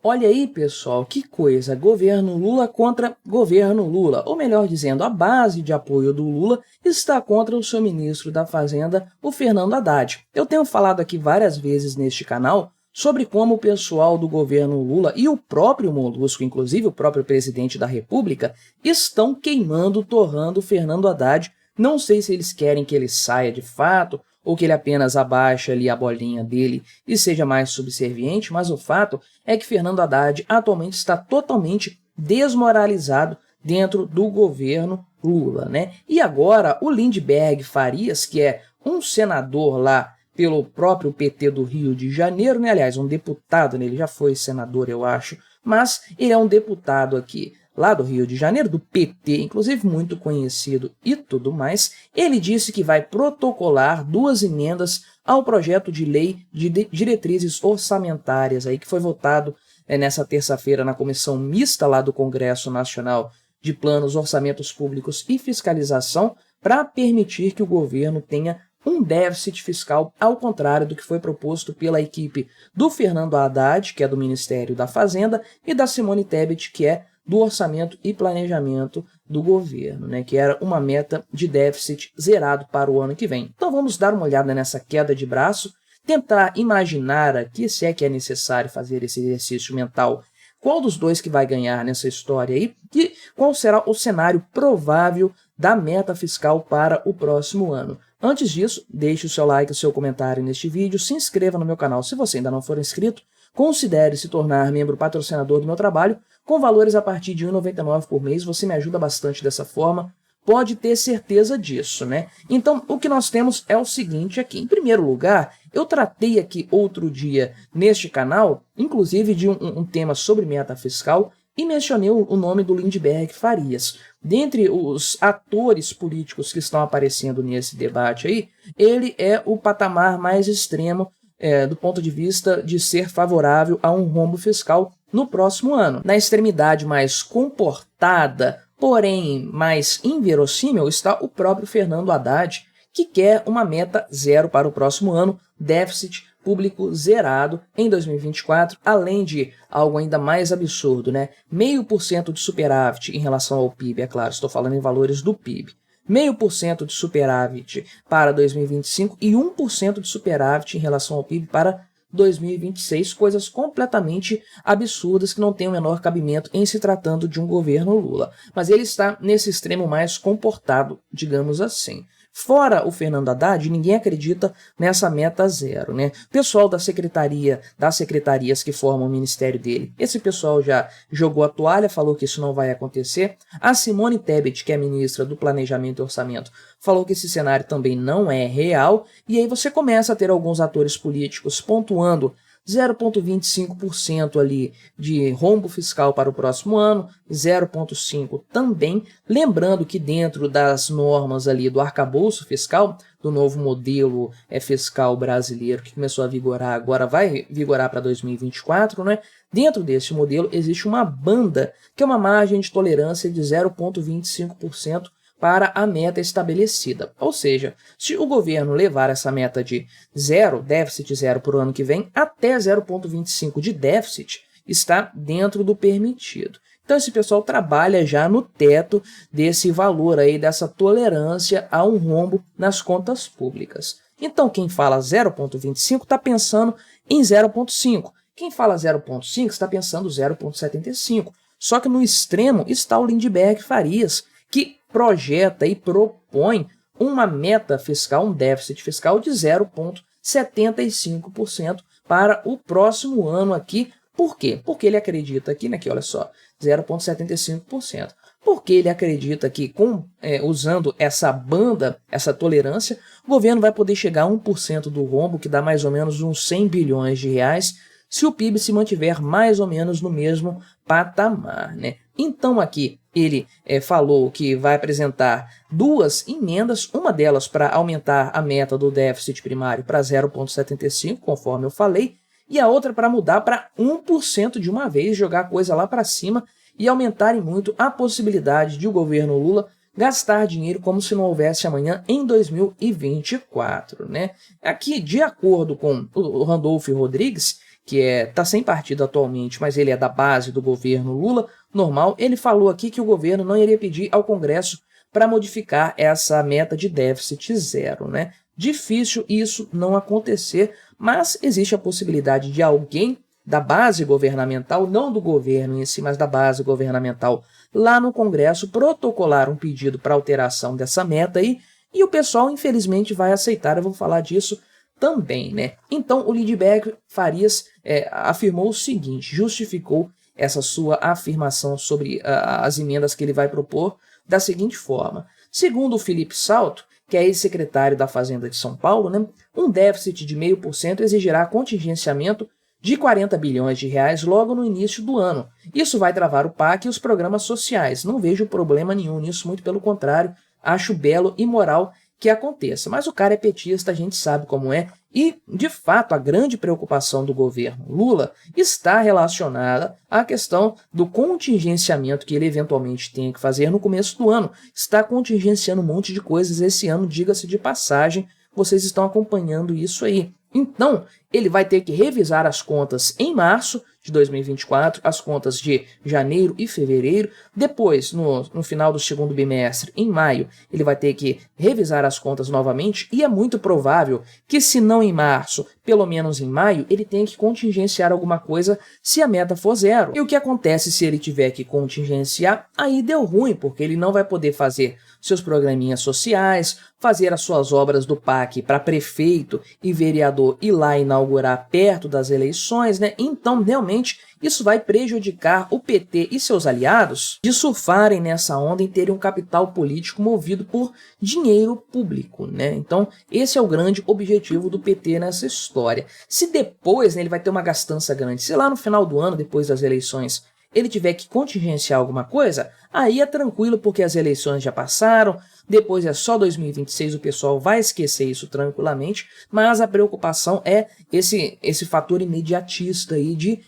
Olha aí, pessoal, que coisa, governo Lula contra governo Lula, ou melhor dizendo, a base de apoio do Lula está contra o seu ministro da Fazenda, o Fernando Haddad. Eu tenho falado aqui várias vezes neste canal sobre como o pessoal do governo Lula e o próprio Molusco, inclusive o próprio presidente da República, estão queimando, torrando o Fernando Haddad. Não sei se eles querem que ele saia de fato, ou que ele apenas abaixe ali a bolinha dele e seja mais subserviente, mas o fato é que Fernando Haddad atualmente está totalmente desmoralizado dentro do governo Lula, né? E agora o Lindbergh Farias, que é um senador lá pelo próprio PT do Rio de Janeiro, né? Aliás, um deputado, né? Ele já foi senador, eu acho, mas ele é um deputado aqui lá do Rio de Janeiro, do PT, inclusive muito conhecido e tudo mais. Ele disse que vai protocolar 2 emendas ao projeto de lei de diretrizes orçamentárias aí, que foi votado nessa terça-feira na comissão mista lá do Congresso Nacional de Planos, Orçamentos Públicos e Fiscalização, para permitir que o governo tenha um déficit fiscal, ao contrário do que foi proposto pela equipe do Fernando Haddad, que é do Ministério da Fazenda, e da Simone Tebet, que é do Orçamento e Planejamento do governo, né, que era uma meta de déficit zerado para o ano que vem. Então vamos dar uma olhada nessa queda de braço, tentar imaginar aqui, se é que é necessário fazer esse exercício mental, qual dos dois que vai ganhar nessa história aí e qual será o cenário provável da meta fiscal para o próximo ano. Antes disso, deixe o seu like e o seu comentário neste vídeo, se inscreva no meu canal se você ainda não for inscrito, considere se tornar membro patrocinador do meu trabalho, com valores a partir de R$ 1,99 por mês, você me ajuda bastante dessa forma, pode ter certeza disso, né? Então, o que nós temos é o seguinte aqui. Em primeiro lugar, eu tratei aqui outro dia neste canal, inclusive de um tema sobre meta fiscal, e mencionei o nome do Lindbergh Farias. Dentre os atores políticos que estão aparecendo nesse debate aí, ele é o patamar mais extremo do ponto de vista de ser favorável a um rombo fiscal no próximo ano. Na extremidade mais comportada, porém mais inverossímil, está o próprio Fernando Haddad, que quer uma meta zero para o próximo ano, déficit público zerado em 2024, além de algo ainda mais absurdo, né? 0,5% de superávit em relação ao PIB, é claro, estou falando em valores do PIB. 0,5% de superávit para 2025 e 1% de superávit em relação ao PIB para 2026, coisas completamente absurdas que não têm o menor cabimento em se tratando de um governo Lula. Mas ele está nesse extremo mais comportado, digamos assim. Fora o Fernando Haddad, ninguém acredita nessa meta zero, né? O pessoal das secretarias que formam o ministério dele, esse pessoal já jogou a toalha, falou que isso não vai acontecer. A Simone Tebet, que é ministra do Planejamento e Orçamento, falou que esse cenário também não é real, e aí você começa a ter alguns atores políticos pontuando 0,25% ali de rombo fiscal para o próximo ano, 0,5% também, lembrando que dentro das normas ali do arcabouço fiscal, do novo modelo fiscal brasileiro que começou a vigorar, agora vai vigorar para 2024, né? Dentro desse modelo existe uma banda, que é uma margem de tolerância de 0,25% para a meta estabelecida. Ou seja, se o governo levar essa meta de zero, déficit zero para o ano que vem, até 0,25% de déficit está dentro do permitido. Então esse pessoal trabalha já no teto desse valor aí, dessa tolerância a um rombo nas contas públicas. Então quem fala 0,25 está pensando em 0,5. Quem fala 0,5 está pensando 0,75. Só que no extremo está o Lindbergh Farias, que projeta e propõe uma meta fiscal, um déficit fiscal de 0,75% para o próximo ano aqui. Por quê? Porque ele acredita aqui, né, que olha só, 0,75%. Porque ele acredita que usando essa banda, essa tolerância, o governo vai poder chegar a 1% do rombo, que dá mais ou menos uns 100 bilhões de reais, se o PIB se mantiver mais ou menos no mesmo patamar, né? Então aqui ele falou que vai apresentar 2 emendas, uma delas para aumentar a meta do déficit primário para 0,75%, conforme eu falei, e a outra para mudar para 1% de uma vez, jogar a coisa lá para cima e aumentarem muito a possibilidade de o governo Lula gastar dinheiro como se não houvesse amanhã em 2024, né? Aqui, de acordo com o Randolph Rodrigues, que tá sem partido atualmente, mas ele é da base do governo Lula, normal, ele falou aqui que o governo não iria pedir ao Congresso para modificar essa meta de déficit zero, né? Difícil isso não acontecer, mas existe a possibilidade de alguém da base governamental, não do governo em si, mas da base governamental, lá no Congresso, protocolar um pedido para alteração dessa meta aí, e o pessoal, infelizmente, vai aceitar. Eu vou falar disso também, né? Então, o Lindbergh Farias afirmou o seguinte, justificou essa sua afirmação sobre as emendas que ele vai propor da seguinte forma. Segundo o Felipe Salto, que é ex-secretário da Fazenda de São Paulo, né, um déficit de 0,5% exigirá contingenciamento de 40 bilhões de reais logo no início do ano. Isso vai travar o PAC e os programas sociais. Não vejo problema nenhum nisso, muito pelo contrário, acho belo e moral que aconteça. Mas o cara é petista, a gente sabe como é, e, de fato, a grande preocupação do governo Lula está relacionada à questão do contingenciamento que ele eventualmente tem que fazer no começo do ano. Está contingenciando um monte de coisas esse ano, diga-se de passagem, vocês estão acompanhando isso aí. Então, ele vai ter que revisar as contas em março de 2024, as contas de janeiro e fevereiro. Depois, no final do segundo bimestre, em maio, ele vai ter que revisar as contas novamente e é muito provável que, se não em março, pelo menos em maio, ele tenha que contingenciar alguma coisa se a meta for zero. E o que acontece se ele tiver que contingenciar? Aí deu ruim, porque ele não vai poder fazer seus programinhas sociais, fazer as suas obras do PAC para prefeito e vereador ir lá inaugurar perto das eleições, né? Então, realmente, isso vai prejudicar o PT e seus aliados de surfarem nessa onda e terem um capital político movido por dinheiro público, né? Então, esse é o grande objetivo do PT nessa história. Se depois, né, ele vai ter uma gastança grande, se lá no final do ano, depois das eleições, ele tiver que contingenciar alguma coisa, aí é tranquilo porque as eleições já passaram, depois é só 2026, o pessoal vai esquecer isso tranquilamente, mas a preocupação é esse fator imediatista aí de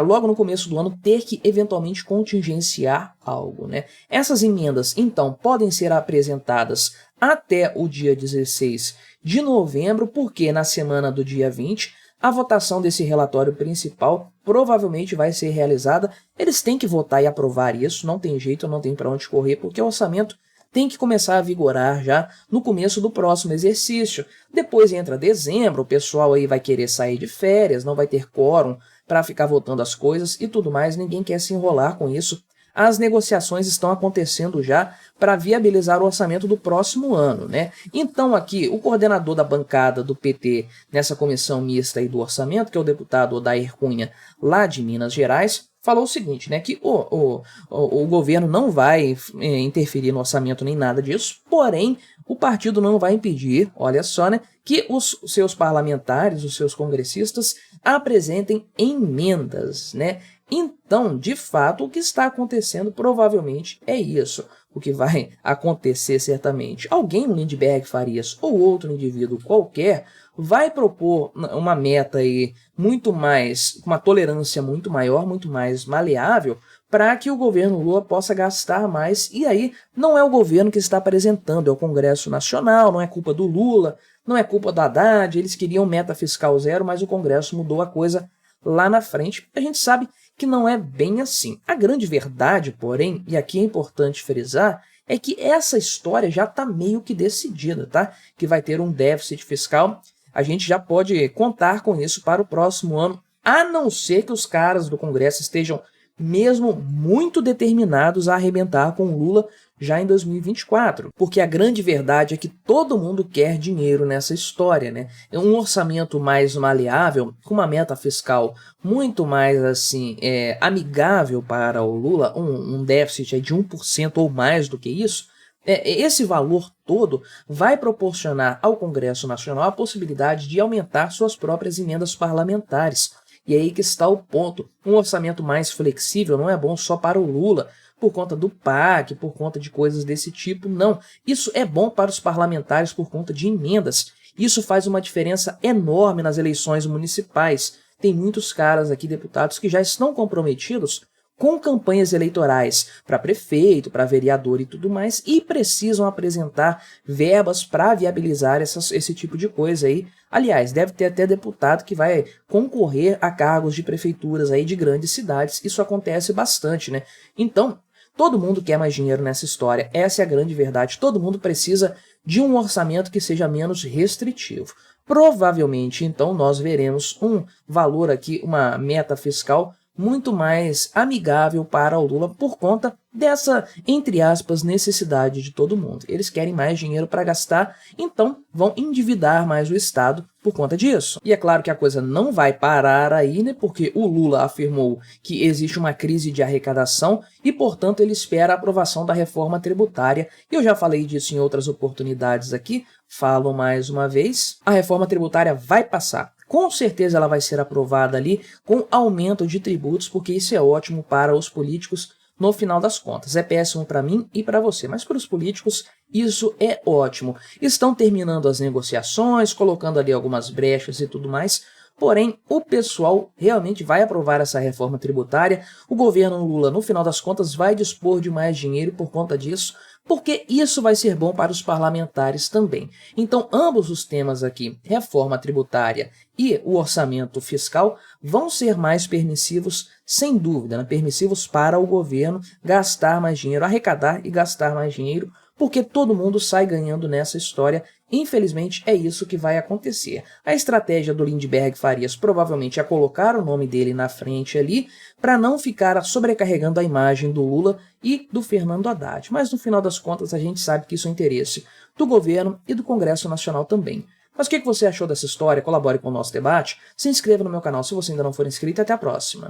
logo no começo do ano ter que eventualmente contingenciar algo, né? Essas emendas, então, podem ser apresentadas até o dia 16 de novembro, porque na semana do dia 20, a votação desse relatório principal provavelmente vai ser realizada. Eles têm que votar e aprovar isso, não tem jeito, não tem para onde correr, porque o orçamento tem que começar a vigorar já no começo do próximo exercício. Depois entra dezembro, o pessoal aí vai querer sair de férias, não vai ter quórum para ficar votando as coisas e tudo mais, ninguém quer se enrolar com isso. As negociações estão acontecendo já para viabilizar o orçamento do próximo ano, né? Então aqui, o coordenador da bancada do PT nessa comissão mista aí do orçamento, que é o deputado Odair Cunha, lá de Minas Gerais, falou o seguinte, né, que o governo não vai interferir no orçamento nem nada disso, porém, o partido não vai impedir, olha só, né, que os seus parlamentares, os seus congressistas, apresentem emendas, né? Então, de fato, o que está acontecendo provavelmente é isso. O que vai acontecer certamente. Alguém, o Lindbergh Farias ou outro indivíduo qualquer, vai propor uma meta aí muito mais, uma tolerância muito maior, muito mais maleável, para que o governo Lula possa gastar mais. E aí não é o governo que está apresentando, é o Congresso Nacional, não é culpa do Lula, não é culpa da Haddad, eles queriam meta fiscal zero, mas o Congresso mudou a coisa lá na frente. A gente sabe que não é bem assim. A grande verdade, porém, e aqui é importante frisar, é que essa história já está meio que decidida, tá? Que vai ter um déficit fiscal, a gente já pode contar com isso para o próximo ano, a não ser que os caras do Congresso estejam mesmo muito determinados a arrebentar com o Lula já em 2024, porque a grande verdade é que todo mundo quer dinheiro nessa história, né? Um orçamento mais maleável, com uma meta fiscal muito mais assim amigável para o Lula, um déficit de 1% ou mais do que isso, esse valor todo vai proporcionar ao Congresso Nacional a possibilidade de aumentar suas próprias emendas parlamentares. E aí que está o ponto. Um orçamento mais flexível não é bom só para o Lula, por conta do PAC, por conta de coisas desse tipo, não. Isso é bom para os parlamentares por conta de emendas. Isso faz uma diferença enorme nas eleições municipais. Tem muitos caras aqui, deputados, que já estão comprometidos com campanhas eleitorais para prefeito, para vereador e tudo mais, e precisam apresentar verbas para viabilizar esse tipo de coisa aí. Aliás, deve ter até deputado que vai concorrer a cargos de prefeituras aí de grandes cidades. Isso acontece bastante, né? Então, todo mundo quer mais dinheiro nessa história. Essa é a grande verdade. Todo mundo precisa de um orçamento que seja menos restritivo. Provavelmente, então, nós veremos um valor aqui, uma meta fiscal muito mais amigável para o Lula por conta dessa, entre aspas, necessidade de todo mundo. Eles querem mais dinheiro para gastar, então vão endividar mais o Estado por conta disso. E é claro que a coisa não vai parar aí, né, porque o Lula afirmou que existe uma crise de arrecadação e, portanto, ele espera a aprovação da reforma tributária. Eu já falei disso em outras oportunidades aqui, falo mais uma vez, a reforma tributária vai passar. Com certeza ela vai ser aprovada ali com aumento de tributos, porque isso é ótimo para os políticos no final das contas. É péssimo para mim e para você, mas para os políticos isso é ótimo. Estão terminando as negociações, colocando ali algumas brechas e tudo mais, porém o pessoal realmente vai aprovar essa reforma tributária. O governo Lula, no final das contas, vai dispor de mais dinheiro por conta disso, porque isso vai ser bom para os parlamentares também. Então, ambos os temas aqui, reforma tributária e o orçamento fiscal, vão ser mais permissivos, sem dúvida, né? Permissivos para o governo gastar mais dinheiro, arrecadar e gastar mais dinheiro, porque todo mundo sai ganhando nessa história. Infelizmente, é isso que vai acontecer. A estratégia do Lindbergh Farias provavelmente é colocar o nome dele na frente ali, para não ficar sobrecarregando a imagem do Lula e do Fernando Haddad. Mas no final das contas, a gente sabe que isso é interesse do governo e do Congresso Nacional também. Mas o que você achou dessa história? Colabore com o nosso debate, se inscreva no meu canal se você ainda não for inscrito e até a próxima.